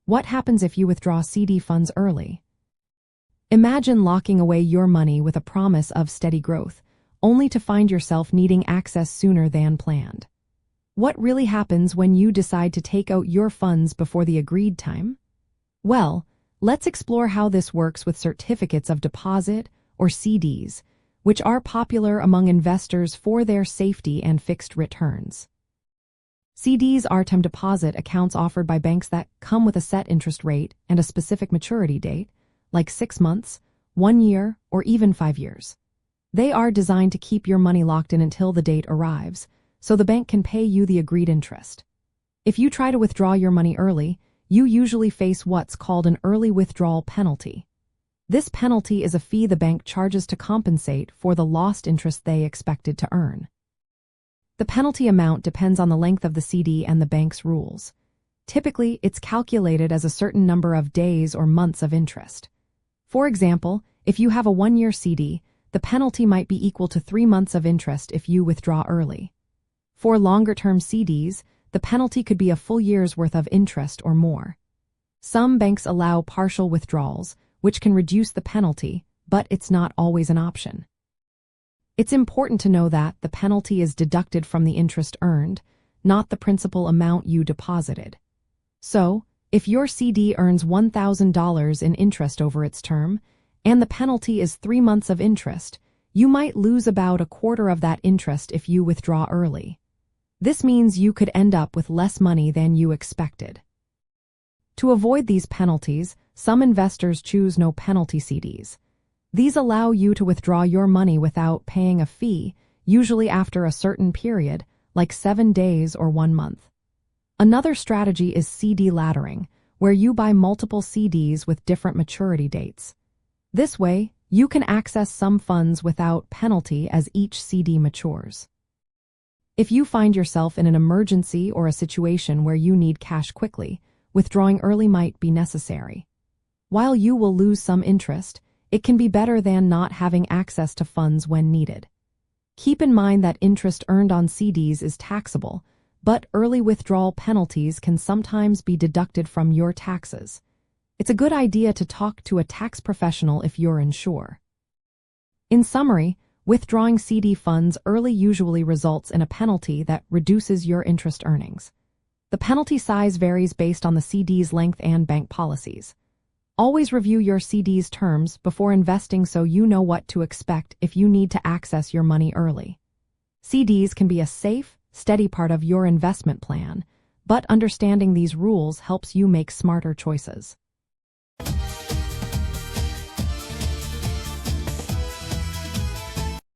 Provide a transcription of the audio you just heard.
What happens if you withdraw CD funds early? Imagine locking away your money with a promise of steady growth, only to find yourself needing access sooner than planned. What really happens when you decide to take out your funds before the agreed time? Well, let's explore how this works with certificates of deposit, or CDs, which are popular among investors for their safety and fixed returns. CDs are time deposit accounts offered by banks that come with a set interest rate and a specific maturity date, like 6 months, 1 year, or even 5 years. They are designed to keep your money locked in until the date arrives, so the bank can pay you the agreed interest. If you try to withdraw your money early, you usually face what's called an early withdrawal penalty. This penalty is a fee the bank charges to compensate for the lost interest they expected to earn. The penalty amount depends on the length of the CD and the bank's rules. Typically, it's calculated as a certain number of days or months of interest. For example, if you have a 1-year CD, the penalty might be equal to 3 months of interest if you withdraw early. For longer-term CDs, the penalty could be a full year's worth of interest or more. Some banks allow partial withdrawals, which can reduce the penalty, but it's not always an option. It's important to know that the penalty is deducted from the interest earned, not the principal amount you deposited. So, if your CD earns $1,000 in interest over its term, and the penalty is 3 months of interest, you might lose about a quarter of that interest if you withdraw early. This means you could end up with less money than you expected. To avoid these penalties, some investors choose no penalty CDs. These allow you to withdraw your money without paying a fee, usually after a certain period, like 7 days or 1 month. Another strategy is CD laddering, where you buy multiple CDs with different maturity dates. This way, you can access some funds without penalty as each CD matures. If you find yourself in an emergency or a situation where you need cash quickly, withdrawing early might be necessary. While you will lose some interest, it can be better than not having access to funds when needed. Keep in mind that interest earned on CDs is taxable, but early withdrawal penalties can sometimes be deducted from your taxes. It's a good idea to talk to a tax professional if you're unsure. In summary, withdrawing CD funds early usually results in a penalty that reduces your interest earnings. The penalty size varies based on the CD's length and bank policies. Always review your CD's terms before investing so you know what to expect if you need to access your money early. CDs can be a safe, steady part of your investment plan, but understanding these rules helps you make smarter choices.